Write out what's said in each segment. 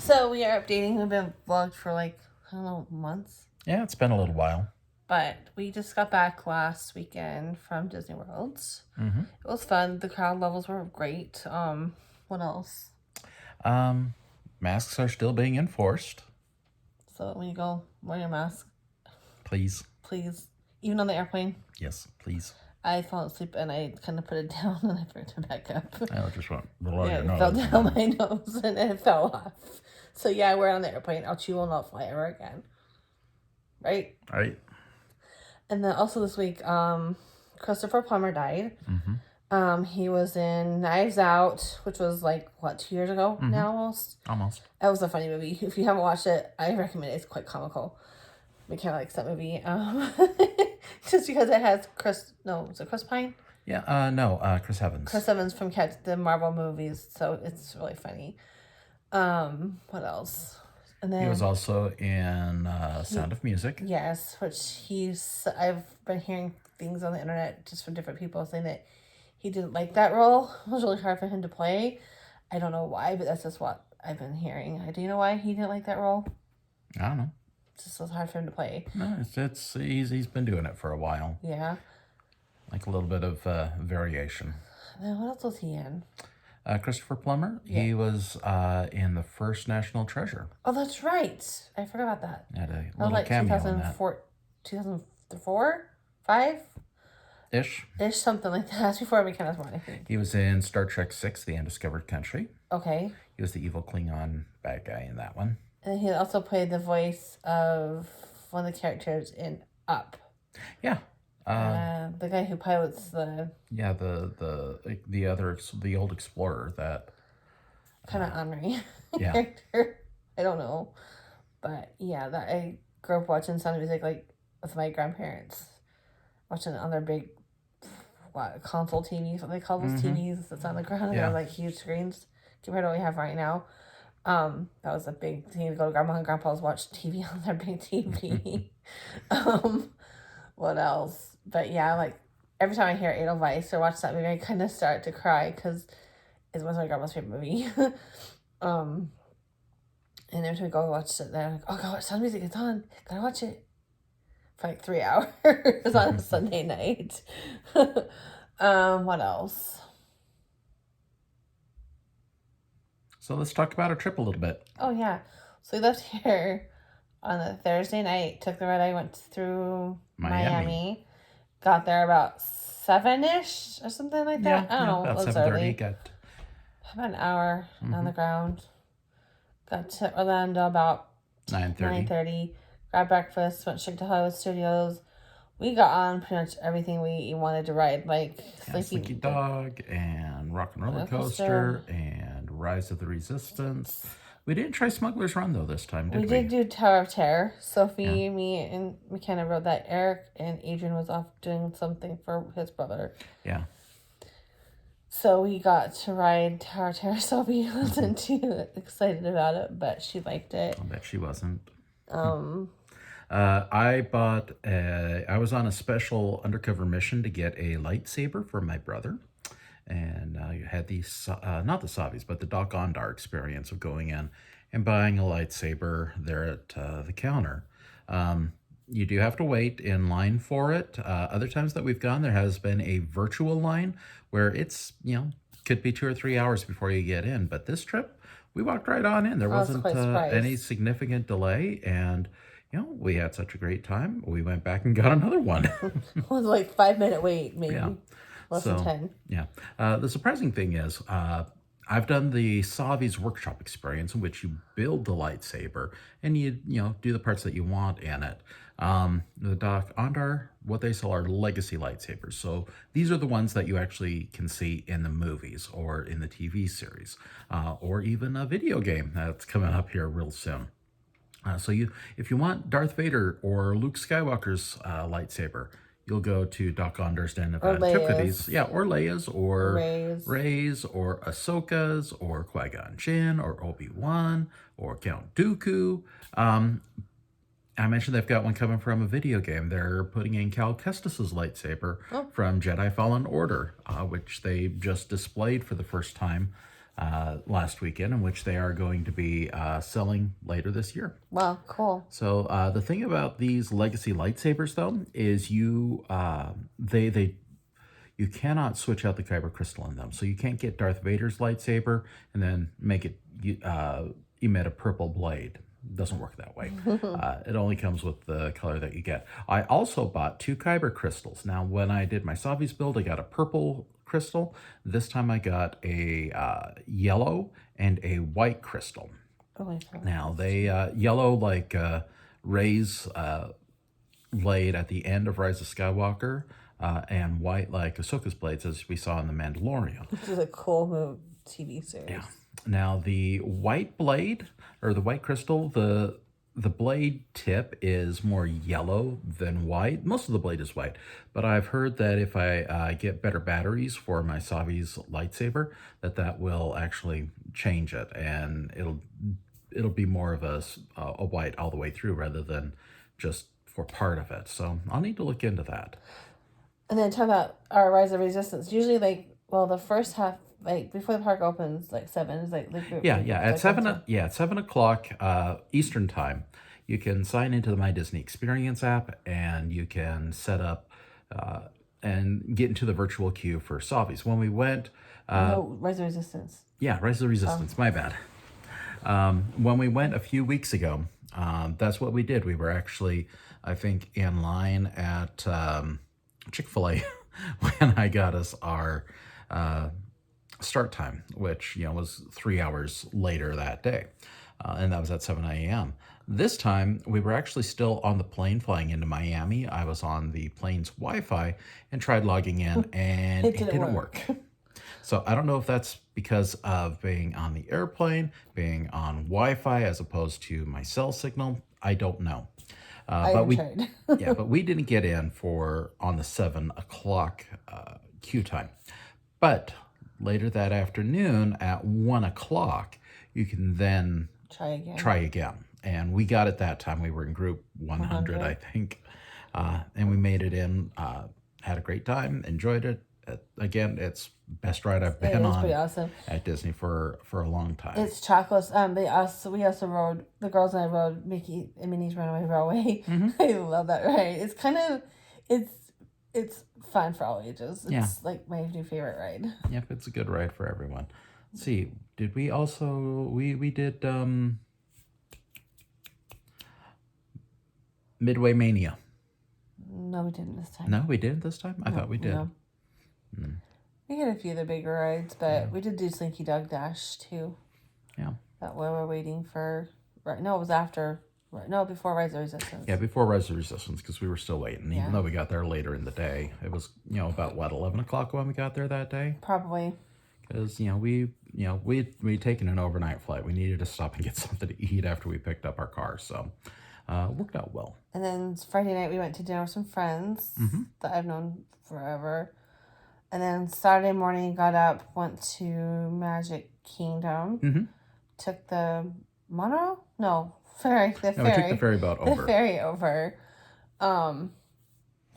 So we are updating. We've been vlogged for I don't know, months. Yeah, it's been a little while. But we just got back last weekend from Disney World. Mm-hmm. It was fun. The crowd levels were great. What else? Masks are still being enforced. So when you go, wear your mask. Please. Please. Even on the airplane. Yes, please. I fell asleep and I kind of put it down and I put it back up. Oh, it just went below your It nose. fell down my nose and it fell off. So yeah, I wear it on the airplane. You will not fly ever again. Right? Right. And then also this week, Christopher Plummer died. Mm-hmm. He was in Knives Out, which was 2 years ago now almost. Almost. That was a funny movie. If you haven't watched it, I recommend it. It's quite comical. McKenna likes that movie. Just because it has Chris Pine? Yeah, no, Chris Evans. Chris Evans from the Marvel movies, so it's really funny. What else? And then He was also in Sound of Music. Yes, I've been hearing things on the internet just from different people saying that he didn't like that role. It was really hard for him to play. I don't know why, but that's just what I've been hearing. Do you know why he didn't like that role? I don't know. It just was hard for him to play. No, he's been doing it for a while. Yeah. Like a little bit of variation. And then what else was he in? Christopher Plummer. Yeah. He was in the first National Treasure. Oh, that's right. I forgot about that. Had a That was little cameo in that. 2004, 5? Ish, something like that. That's before McKenna's born, I think. He was in Star Trek VI, The Undiscovered Country. Okay. He was the evil Klingon bad guy in that one. And he also played the voice of one of the characters in Up. Yeah. The guy who pilots the... Yeah, the old explorer that... kind of Henri yeah. character. I don't know. But yeah, that I grew up watching Sound of Music with my grandparents. Watching it on their big console TVs, what they call those TVs that's on the ground. Yeah. They're huge screens compared to what we have right now. That was a big thing to go to grandma and grandpa's watch TV on their big TV. What else? But yeah, every time I hear Edelweiss or watch that movie, I kind of start to cry because it was my grandma's favorite movie. And every time I go watch it, they're like, "Oh God, Sound of Music, it's on. Gotta watch it." For 3 hours on a Sunday night. What else? So let's talk about our trip a little bit. Oh yeah. So we left here on a Thursday night, took the red eye, went through Miami. Got there about 7-ish or something like that. I don't know. About it was 7:30. early. Got about an hour on the ground. Got to Orlando about 9:30. Grabbed breakfast, went straight to Hollywood Studios. We got on pretty much everything we wanted to ride, Slinky Dog and Rock and Roller Coaster and Rise of the Resistance. We didn't try Smuggler's Run though this time, did we? We did do Tower of Terror. Sophie, me, and McKenna rode that. Eric and Adrian was off doing something for his brother. Yeah. So we got to ride Tower of Terror. Sophie wasn't too excited about it, but she liked it. I bet she wasn't. I was on a special undercover mission to get a lightsaber for my brother. And you had not the Savis, but the Doc Ondar experience of going in and buying a lightsaber there at the counter. You do have to wait in line for it. Other times that we've gone, there has been a virtual line where it's, could be 2 or 3 hours before you get in. But this trip, we walked right on in. There wasn't any significant delay. And, we had such a great time. We went back and got another one. It was 5-minute wait, maybe. Yeah. Less than 10. Yeah. The surprising thing is, I've done the Savi's workshop experience in which you build the lightsaber and you do the parts that you want in it. The Doc Ondar, what they sell are legacy lightsabers. So these are the ones that you actually can see in the movies or in the TV series, or even a video game that's coming up here real soon. So if you want Darth Vader or Luke Skywalker's lightsaber, you'll go to Doc Ondar's Den of Antiquities. Yeah, or Leia's, or Rey's, or Ahsoka's, or Qui-Gon Jinn, or Obi-Wan, or Count Dooku. I mentioned they've got one coming from a video game. They're putting in Cal Kestis's lightsaber from Jedi Fallen Order, which they just displayed for the first time last weekend, in which they are going to be selling later this year. Wow, cool. So the thing about these legacy lightsabers, though, is they you cannot switch out the kyber crystal in them. So you can't get Darth Vader's lightsaber and then make it emit a purple blade. Doesn't work that way. It only comes with the color that you get. I also bought 2 kyber crystals. Now, when I did my Savi's build, I got a purple crystal. This time I got a yellow and a white crystal. Oh, I thought. Now, they yellow like Rey's blade at the end of Rise of Skywalker, and white like Ahsoka's blades, as we saw in The Mandalorian. This is a cool TV series. Yeah. Now, the white blade, or the white crystal, the blade tip is more yellow than white. Most of the blade is white, but I've heard that if I get better batteries for my Savi's lightsaber, that will actually change it, and it'll be more of a white all the way through rather than just for part of it. So I'll need to look into that. And then talk about our Rise of Resistance. Usually, the first half, before the park opens, 7 is At 7 o'clock Eastern time, you can sign into the My Disney Experience app, and you can set up and get into the virtual queue for Savi's. When we went, no, Rise of Resistance. Yeah, Rise of the Resistance. My bad. When we went a few weeks ago, that's what we did. We were actually, I think, in line at Chick-fil-A when I got us our start time, which was 3 hours later that day, and that was at 7 a.m. This time we were actually still on the plane flying into Miami. I was on the plane's Wi-Fi and tried logging in, and it didn't work. So I don't know if that's because of being on the airplane, being on Wi-Fi as opposed to my cell signal. I don't know. But we didn't get in on the 7 o'clock queue time. But later that afternoon at 1 o'clock, you can then try again. And we got it that time. We were in group 100, I think. And we made it in, had a great time, enjoyed it. Again, it's best ride I've been on. Pretty awesome at Disney for a long time. It's chocolates. We also rode, the girls and I rode Mickey and Minnie's Runaway Railway. I love that ride. It's kind of it's fun for all ages. It's like my new favorite ride. Yep, it's a good ride for everyone. Let's see, did we also we did Midway Mania? No, we didn't this time. No, we didn't this time? I thought we did. No. We had a few of the bigger rides, but we did do Slinky Dog Dash too. Yeah. That way we're waiting for... No, it was after... No, before Rise of Resistance. Yeah, before Rise of Resistance, because we were still waiting, even though we got there later in the day. It was, about, 11 o'clock when we got there that day? Probably. Because, we'd taken an overnight flight. We needed to stop and get something to eat after we picked up our car, so... worked out well. And then Friday night we went to dinner with some friends that I've known forever. And then Saturday morning got up, went to Magic Kingdom, took the monorail? No, ferry. The ferry. We took the ferry boat over. The ferry over.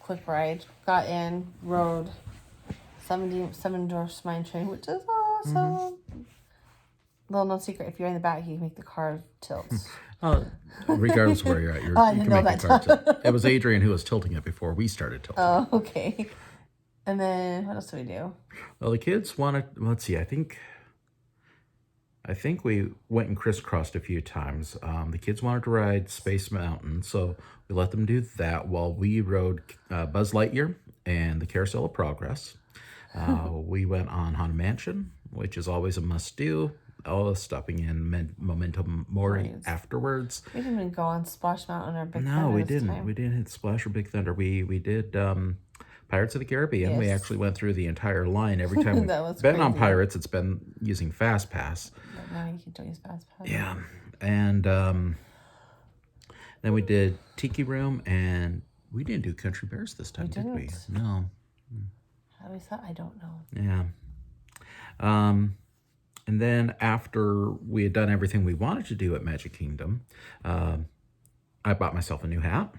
Quick ride. Got in, rode Seven Dwarfs Mine Train, which is awesome. Little known secret, if you're in the back, you can make the car tilt. Regardless of where you're at, you can make the car tilt. It was Adrian who was tilting it before we started tilting. Oh, okay. And then what else do we do? Well, the kids wanted. Let's see. I think we went and crisscrossed a few times. The kids wanted to ride Space Mountain, so we let them do that while we rode Buzz Lightyear and the Carousel of Progress. We went on Haunted Mansion, which is always a must-do. Stopping in Momentum Mori afterwards. We didn't even go on Splash Mountain or Big Thunder. No, we didn't. We didn't hit Splash or Big Thunder. We did Pirates of the Caribbean. Yes. We actually went through the entire line. Every time we've been crazy. On Pirates, it's been using Fast Pass. But now you can use Fast Pass. Yeah. And then we did Tiki Room, and we didn't do Country Bears this time, did we? No. How we thought? I don't know. Yeah. And then after we had done everything we wanted to do at Magic Kingdom, I bought myself a new hat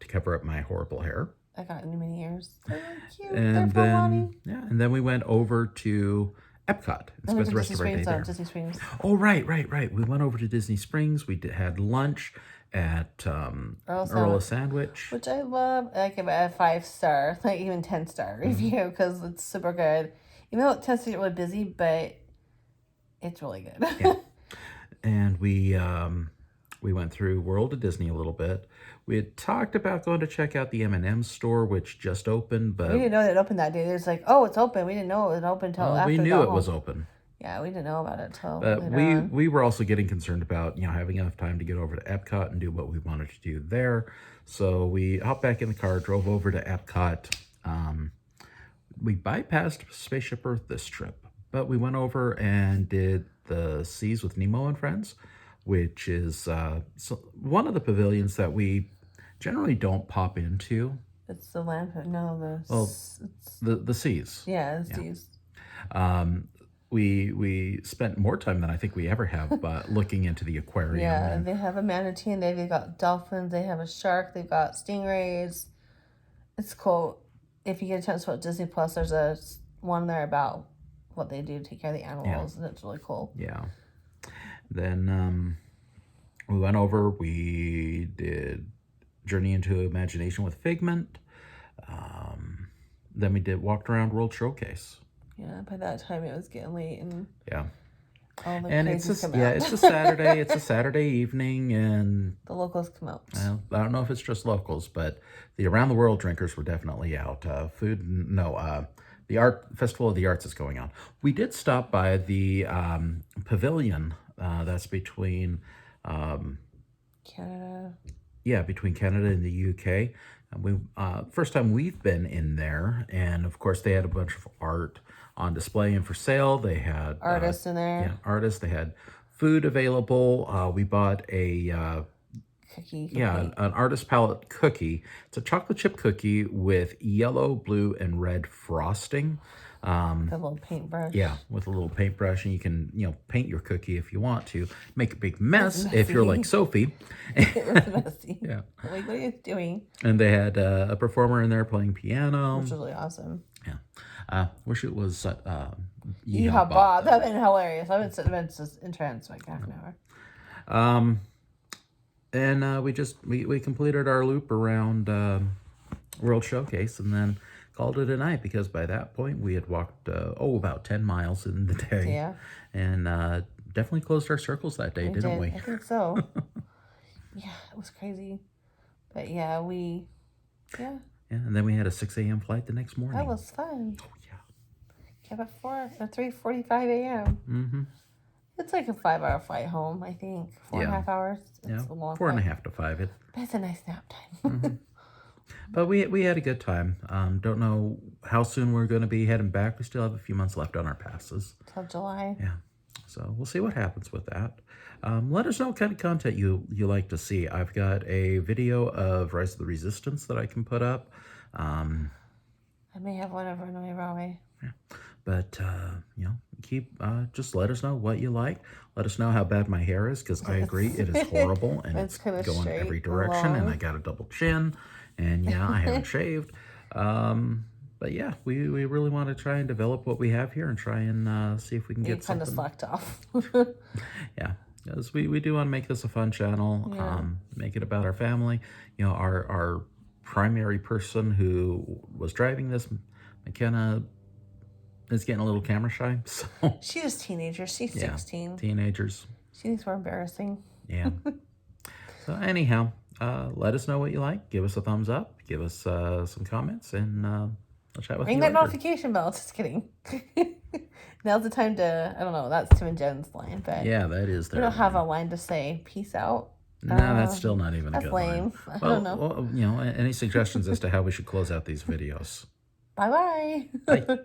to cover up my horrible hair. I got new mini ears. They're really cute. And then we went over to Epcot and I went spent to the rest Disney of our day Springs. there. Disney Springs. Oh, right. We went over to Disney Springs. We had lunch at Earl Sandwich. Which I love. I give it a 5-star, like even 10-star review because it's super good. Even though it tends to get really busy, but it's really good. Yeah. And we went through World of Disney a little bit. We had talked about going to check out the M&M store, which just opened, but We didn't know that it opened that day. It was like, oh, it's open. We didn't know it was open until after we we knew got it home. was open. Yeah, we didn't know about it till But later on. we were also getting concerned about, having enough time to get over to Epcot and do what we wanted to do there. So we hopped back in the car, drove over to Epcot. We bypassed Spaceship Earth this trip, but we went over and did the Seas with Nemo and Friends, which is one of the pavilions that we generally don't pop into. It's the land. No, the Seas. Yeah, it's Seas. We spent more time than I think we ever have looking into the aquarium. Yeah, they have a manatee in there. They've got dolphins. They have a shark. They've got stingrays. It's cool. If you get a chance to watch Disney Plus, there's a one there about what they do to take care of the animals, and it's really cool. Yeah. Then we went over. We did Journey into Imagination with Figment. Then we walked around World Showcase. Yeah, by that time it was getting late and yeah. All the and it's a Saturday. It's a Saturday evening, and the locals come out. I don't know if it's just locals, but the around the world drinkers were definitely out. The Art Festival of the Arts is going on. We did stop by the pavilion that's between Canada. Yeah, between Canada and the UK. And we first time we've been in there, and of course they had a bunch of art on display and for sale. They had artists in there. Yeah, artists. They had food available. We bought a cookie. Yeah, an artist palette cookie. It's a chocolate chip cookie with yellow, blue, and red frosting. The little paintbrush. Yeah, with a little paintbrush, and you can paint your cookie if you want to. Make a big mess if you're like Sophie. It was messy. Yeah. Like, what are you doing? And they had a performer in there playing piano. Which was really awesome. Yeah. Wish it was Yeehaw Bob. That would have been hilarious. I would have been entranced like half an hour. And we completed our loop around World Showcase, and then called it a night, because by that point we had walked about 10 miles in the day. Yeah. And definitely closed our circles that day, didn't we? I think so. Yeah, it was crazy. But yeah, Yeah, and then we had a 6 a.m. flight the next morning. That was fun. Oh, yeah. Yeah, at 3:45 a.m. Mm-hmm. It's like a 5-hour flight home, I think. 4.5 hours. It's a long 4.5 to 5. That's a nice nap time. Mm-hmm. But we had a good time. Don't know how soon we're going to be heading back. We still have a few months left on our passes. Till July. Yeah. So we'll see what happens with that. Let us know what kind of content you like to see. I've got a video of Rise of the Resistance that I can put up. I may have one over in my Rahway. Yeah. But, just let us know what you like. Let us know how bad my hair is, because I agree, it is horrible, and it's kind of going straight every direction, and I got a double chin, and I haven't shaved. But yeah, we really want to try and develop what we have here and try and see if we can get something. You kind of slacked off. Yeah, because we do want to make this a fun channel, make it about our family. Our primary person who was driving this, McKenna, is getting a little camera shy. So she is teenager. She's 16. Teenagers. She thinks we're embarrassing. Yeah. So anyhow, let us know what you like. Give us a thumbs up. Give us some comments, and I'll chat with you. Ring that notification bell. Just kidding. Now's the time to, I don't know, that's Tim and Jen's line, but yeah, that is their we don't have line. a line to say peace out. No, that's still not even a good lame. line. I don't know. Well, any suggestions as to how we should close out these videos? Bye-bye. Bye.